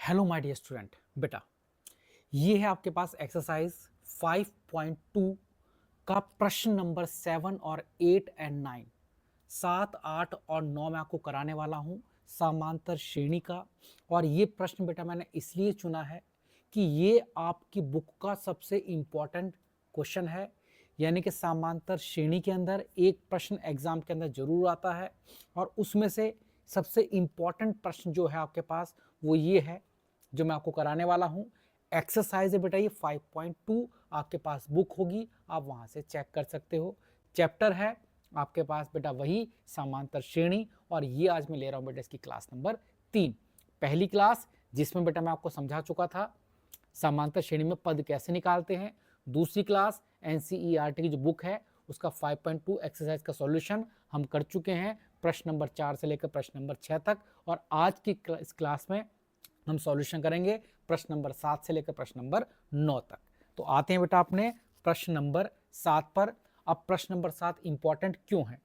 Hello my dear student, बेटा ये है आपके पास एक्सरसाइज 5.2 का प्रश्न नंबर 7 और 8 एंड 9। 7, 8 और 9 मैं आपको कराने वाला हूँ समांतर श्रेणी का। और ये प्रश्न बेटा मैंने इसलिए चुना है कि ये आपकी बुक का सबसे इम्पॉर्टेंट क्वेश्चन है। यानी कि समांतर श्रेणी के अंदर एक प्रश्न एग्जाम के अंदर जरूर आता है और उसमें से सबसे इम्पॉर्टेंट प्रश्न जो है आपके पास वो ये है जो मैं आपको कराने वाला हूँ। एक्सरसाइज है बेटा ये 5.2 आपके पास बुक होगी, आप वहाँ से चेक कर सकते हो। चैप्टर है आपके पास बेटा वही समांतर श्रेणी, और ये आज मैं ले रहा हूँ बेटा इसकी क्लास नंबर 3। पहली क्लास जिसमें बेटा मैं आपको समझा चुका था समांतर श्रेणी में पद कैसे निकालते हैं। दूसरी क्लास एनसीईआरटी की जो बुक है उसका 5.2 एक्सरसाइज का सॉल्यूशन हम कर चुके हैं, प्रश्न नंबर 4 से लेकर प्रश्न नंबर 6 तक। और आज की इस क्लास में हम सॉल्यूशन करेंगे प्रश्न नंबर 7 से लेकर प्रश्न नंबर 9 तक। तो आते हैं बेटा अपने प्रश्न नंबर 7 पर। अब प्रश्न नंबर 7 इंपॉर्टेंट क्यों है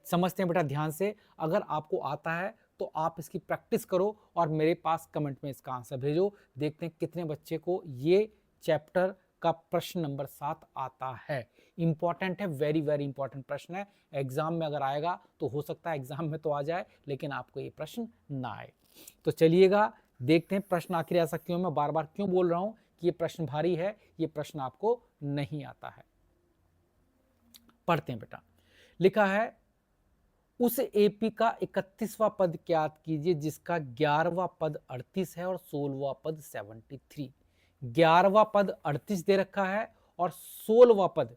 समझते हैं बेटा ध्यान से। अगर आपको आता है तो आप इसकी प्रैक्टिस करो और मेरे पास कमेंट में इसका आंसर भेजो। देखते हैं कितने बच्चे को ये चैप्टर का प्रश्न नंबर 7 आता है। इंपॉर्टेंट है, वेरी वेरी इंपॉर्टेंट प्रश्न है। एग्जाम में अगर आएगा तो हो सकता है एग्जाम में तो आ जाए लेकिन आपको ये प्रश्न ना आए। तो चलिएगा देखते हैं प्रश्न आखिर आ सकती हूँ। मैं बार बार क्यों बोल रहा हूँ कि ये प्रश्न भारी है, ये प्रश्न आपको नहीं आता है। पढ़ते हैं बेटा। लिखा है उस एपी का 31वां पद ज्ञात कीजिए जिसका 11वां पद 38 है और 16वां पद 73। 11वां पद 38 दे रखा है और 16वां पद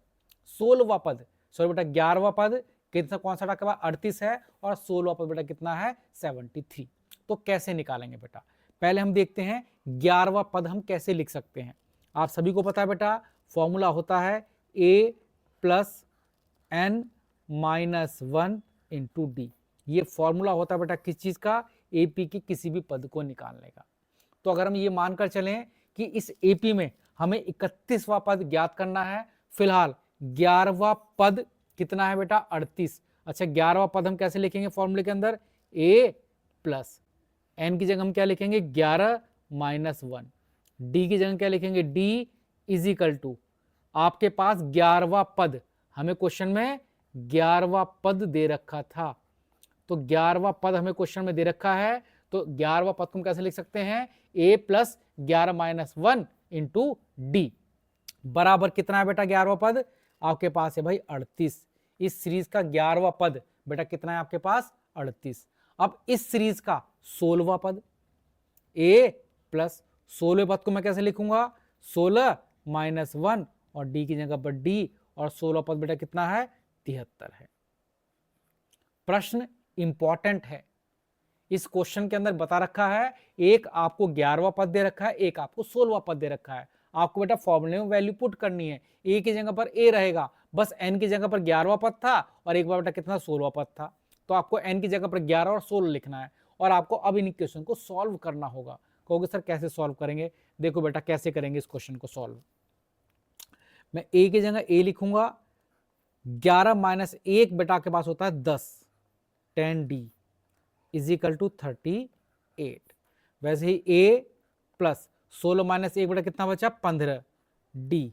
सॉरी बेटा 11वां पद कितना कौन सा के बाद 38 है और 16वां पद बेटा कितना है 73। तो कैसे निकालेंगे बेटा, पहले हम देखते हैं 11वां पद हम कैसे लिख सकते हैं। आप सभी को पता है बेटा फॉर्मूला होता है a plus n minus 1 into D. ये फॉर्मूला होता है बेटा किस चीज का, एपी के किसी भी पद को निकालने का। तो अगर हम ये मानकर चलें कि इस एपी में हमें 31वां पद ज्ञात करना है, फिलहाल 11वां पद कितना है बेटा 38। अच्छा 11वां पद हम कैसे लिखेंगे फॉर्मूले के अंदर, a प्लस n की जगह हम क्या लिखेंगे 11 माइनस 1, डी की जगह क्या लिखेंगे d इज इक्वल टू आपके पास 11वां पद, हमें क्वेश्चन में 11वां पद दे रखा था तो 11वां पद हमें क्वेश्चन में दे रखा है तो 11वां पद को हम कैसे लिख सकते हैं a plus 11 minus 1 into D बराबर कितना है बेटा 11वां पद आपके पास है भाई 38। इस सीरीज का 11वां पद बेटा कितना है आपके पास 38। अब इस सीरीज का 16वां पद a प्लस 16वें पद को मैं कैसे लिखूंगा 16 माइनस 1 और डी की जगह पर डी और 16 पद बेटा कितना है 73 है। प्रश्न इंपॉर्टेंट है, इस क्वेश्चन के अंदर बता रखा है एक आपको 11वां पद दे रखा है, एक आपको 16वां पद दे रखा है। आपको बेटा फॉर्मूले में वैल्यू पुट करनी है, ए की जगह पर ए रहेगा, बस एन की जगह पर 11वां पद था और एक बार बेटा कितना 16वां पद था, तो आपको एन की जगह पर 11 और 16 लिखना है और आपको अब इन क्वेश्चन को सॉल्व करना होगा। कहोगे सर कैसे सॉल्व करेंगे, देखो बेटा कैसे करेंगे इस क्वेश्चन को सॉल्व। मैं ए की जगह ए लिखूंगा, 11 माइनस 1 बेटा के पास होता है 10, 10d इज इक्वल टू 38। वैसे ही a प्लस 16 माइनस 1 बेटा कितना बचा 15, d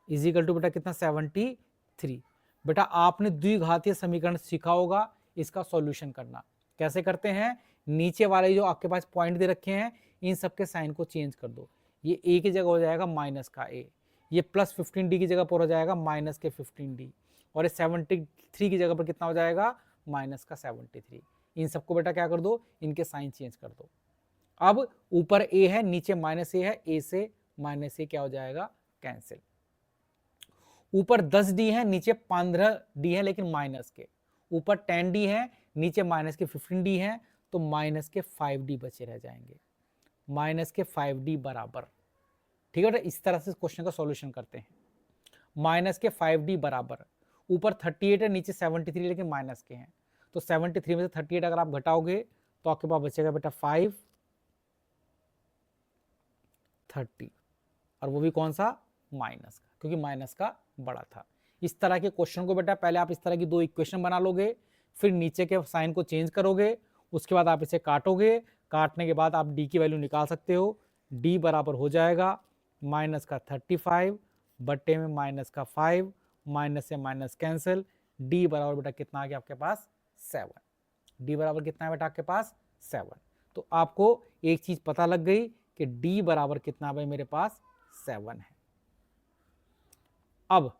इज इक्वल टू बेटा कितना 73। बेटा आपने द्विघातीय समीकरण सीखा होगा, इसका सॉल्यूशन करना कैसे करते हैं, नीचे वाले जो आपके पास पॉइंट दे रखे हैं इन सबके साइन को चेंज कर दो। ये a की जगह हो जाएगा माइनस का a, ये प्लस 15d की जगह पर हो जाएगा माइनस के 15d और ये 73 की जगह पर कितना हो जाएगा माइनस का 73। इन सबको बेटा क्या कर दो, इनके साइन चेंज कर दो। अब ऊपर a है नीचे माइनस a है, a से माइनस a क्या हो जाएगा कैंसिल। ऊपर 10d है नीचे 15d है लेकिन माइनस के, ऊपर 10d है नीचे माइनस के 15d है तो माइनस के 5d बचे रह जाएंगे, माइनस के 5d बराबर। ठीक है बेटा, इस तरह से क्वेश्चन का सॉल्यूशन करते हैं। माइनस के 5d बराबर, ऊपर 38 है नीचे 73 लेकिन माइनस के हैं तो 73 में से 38 अगर आप घटाओगे तो आपके पास बचेगा बेटा 5 30 और वो भी कौन सा माइनस का, क्योंकि माइनस का बड़ा था। इस तरह के क्वेश्चन को बेटा पहले आप इस तरह की दो इक्वेशन बना लोगे, फिर नीचे के साइन को चेंज करोगे, उसके बाद आप इसे काटोगे, काटने के बाद आप डी की वैल्यू निकाल सकते हो, डी बराबर हो जाएगा माइनस का 35 बट्टे में माइनस का 5, माइनस से माइनस कैंसिल, डी बराबर बेटा कितना आ गया आपके पास 7। डी बराबर कितना है बेटा आपके पास 7। तो आपको एक चीज पता लग गई कि डी बराबर कितना भाई मेरे पास 7 है। अब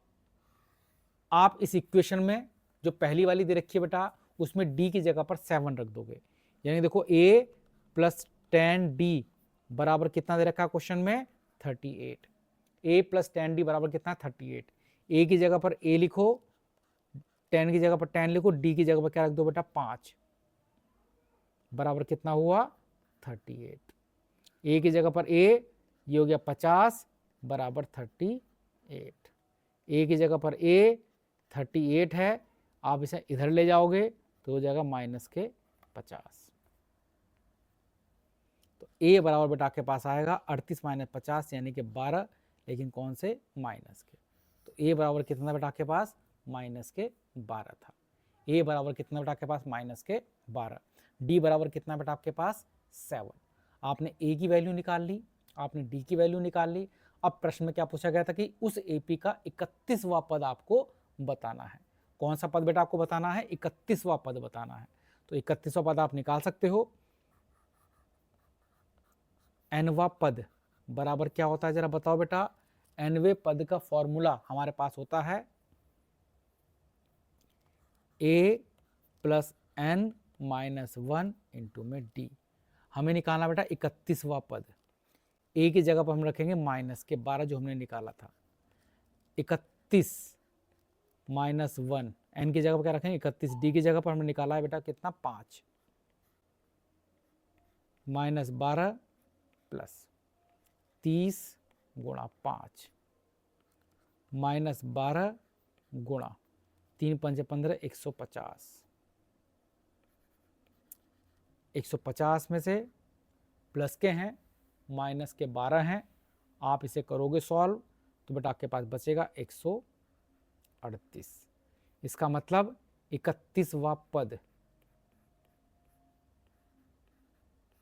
आप इस इक्वेशन में जो पहली वाली दे रखी है बेटा उसमें डी की जगह पर 7 रख दोगे, यानी देखो a प्लस 10d बराबर कितना दे रखा है क्वेश्चन में 38। a प्लस 10d बराबर कितना 38। a की जगह पर a लिखो, 10 की जगह पर 10 लिखो, d की जगह पर क्या रख दो बेटा 5 बराबर कितना हुआ 38। a की जगह पर a ये हो गया 50 बराबर 38। a की जगह पर a 38 है, आप इसे इधर ले जाओगे तो हो जाएगा माइनस के 50। तो a बराबर बेटा आपके पास आएगा 38 माइनस 50 यानी कि 12, लेकिन कौन से माइनस के। तो a बराबर कितना बेटा आपके पास माइनस के 12 था। a बराबर कितना बेटा आपके पास माइनस के 12। d बराबर कितना बेटा आपके पास 7। आपने a की वैल्यू निकाल ली, आपने d की वैल्यू निकाल ली। अब प्रश्न में क्या पूछा गया था कि उस AP का 31वां पद आपको बताना है। कौन सा पद बेटा आपको बताना है 31वां पद बताना है। तो 31वां पद आप निकाल सकते हो। nवां पद बराबर क्या होता है जरा बताओ बेटा। nवें पद का फॉर्मूला हमारे पास होता है a plus n minus 1 into में d। हमें निकालना बेटा 31वां पद। a की जगह पर हम रखेंगे माइनस के 12 जो हमने निकाला था। 31 माइनस 1, n की जगह पर क्या रखेंगे 31, d की जगह पर हमने निकाला है बेटा कितना 5 माइनस 12 प्लस 30 गुणा 5 माइनस 12 गुणा 3 पंजे 15 150। 150 में से प्लस के हैं माइनस के 12 हैं, आप इसे करोगे सॉल्व तो बेटा आपके पास बचेगा 138। इसका मतलब 31वां पद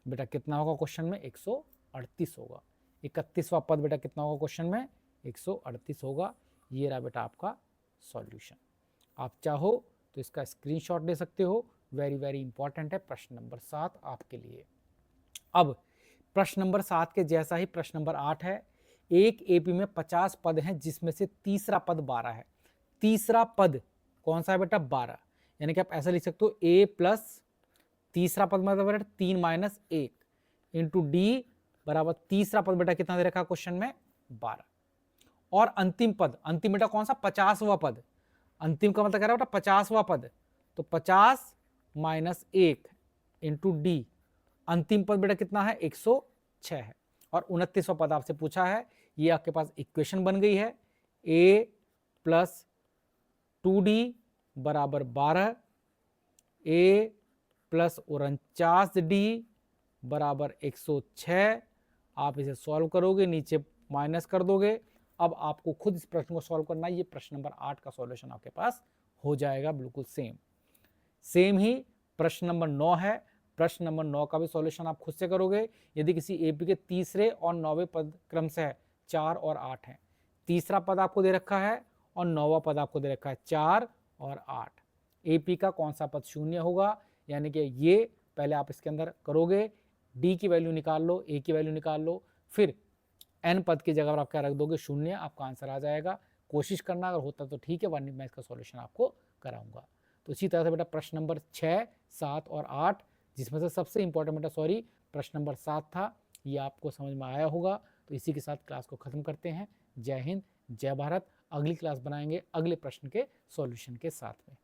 बेटा कितना होगा क्वेश्चन में 138 होगा। 31वां पद बेटा कितना होगा क्वेश्चन में 138 होगा। ये रहा बेटा आपका सॉल्यूशन। आप चाहो तो इसका स्क्रीनशॉट ले सकते हो, वेरी वेरी इंपॉर्टेंट है प्रश्न नंबर 7 आपके लिए। अब प्रश्न नंबर 7 के जैसा ही प्रश्न नंबर 8 है। एक एपी में 50 पद हैं जिसमें से तीसरा पद 12 है। तीसरा पद कौन सा है बेटा 12, यानी कि आप ऐसा लिख सकते हो a प्लस तीसरा पद मतलब बेटा 3 माइनस 1 इंटू डी बराबर तीसरा पद बेटा कितना दे रखा है क्वेश्चन में 12। और अंतिम पद, अंतिम बेटा कौन सा 50वां पद, अंतिम का मतलब कह रहा है बेटा 50वां पद, तो 50 माइनस 1 इंटू डी, अंतिम पद बेटा कितना है 106 है। और 29वां पद आपसे पूछा है, ये आपके पास इक्वेशन बन गई है a प्लस 2d बराबर 12, a प्लस 49d बराबर 106। आप इसे सॉल्व करोगे, नीचे माइनस कर दोगे। अब आपको खुद इस प्रश्न को सॉल्व करना है। ये प्रश्न नंबर 8 का सॉल्यूशन आपके पास हो जाएगा बिल्कुल सेम ही प्रश्न नंबर 9 है। प्रश्न नंबर 9 का भी सॉल्यूशन आप खुद से करोगे। यदि किसी एपी के तीसरे और 9वें पद क्रम से है 4 और 8 है, तीसरा पद आपको दे रखा है और 9वां पद आपको दे रखा है 4 और 8, एपी का कौन सा पद शून्य होगा, यानी कि ये पहले आप इसके अंदर करोगे, डी की वैल्यू निकाल लो, ए की वैल्यू निकाल लो, फिर एन पद की जगह पर आप क्या रख दोगे शून्य, आपका आंसर आ जाएगा। कोशिश करना, अगर होता तो ठीक है, वरना मैं इसका सॉल्यूशन आपको कराऊंगा। तो इसी तरह से बेटा प्रश्न नंबर 6, 7 और 8, जिसमें से सबसे इंपॉर्टेंट बेटा प्रश्न नंबर 7 था, ये आपको समझ में आया होगा। तो इसी के साथ क्लास को खत्म करते हैं। जय हिंद, जय भारत। अगली क्लास बनाएंगे अगले प्रश्न के सॉल्यूशन के साथ में।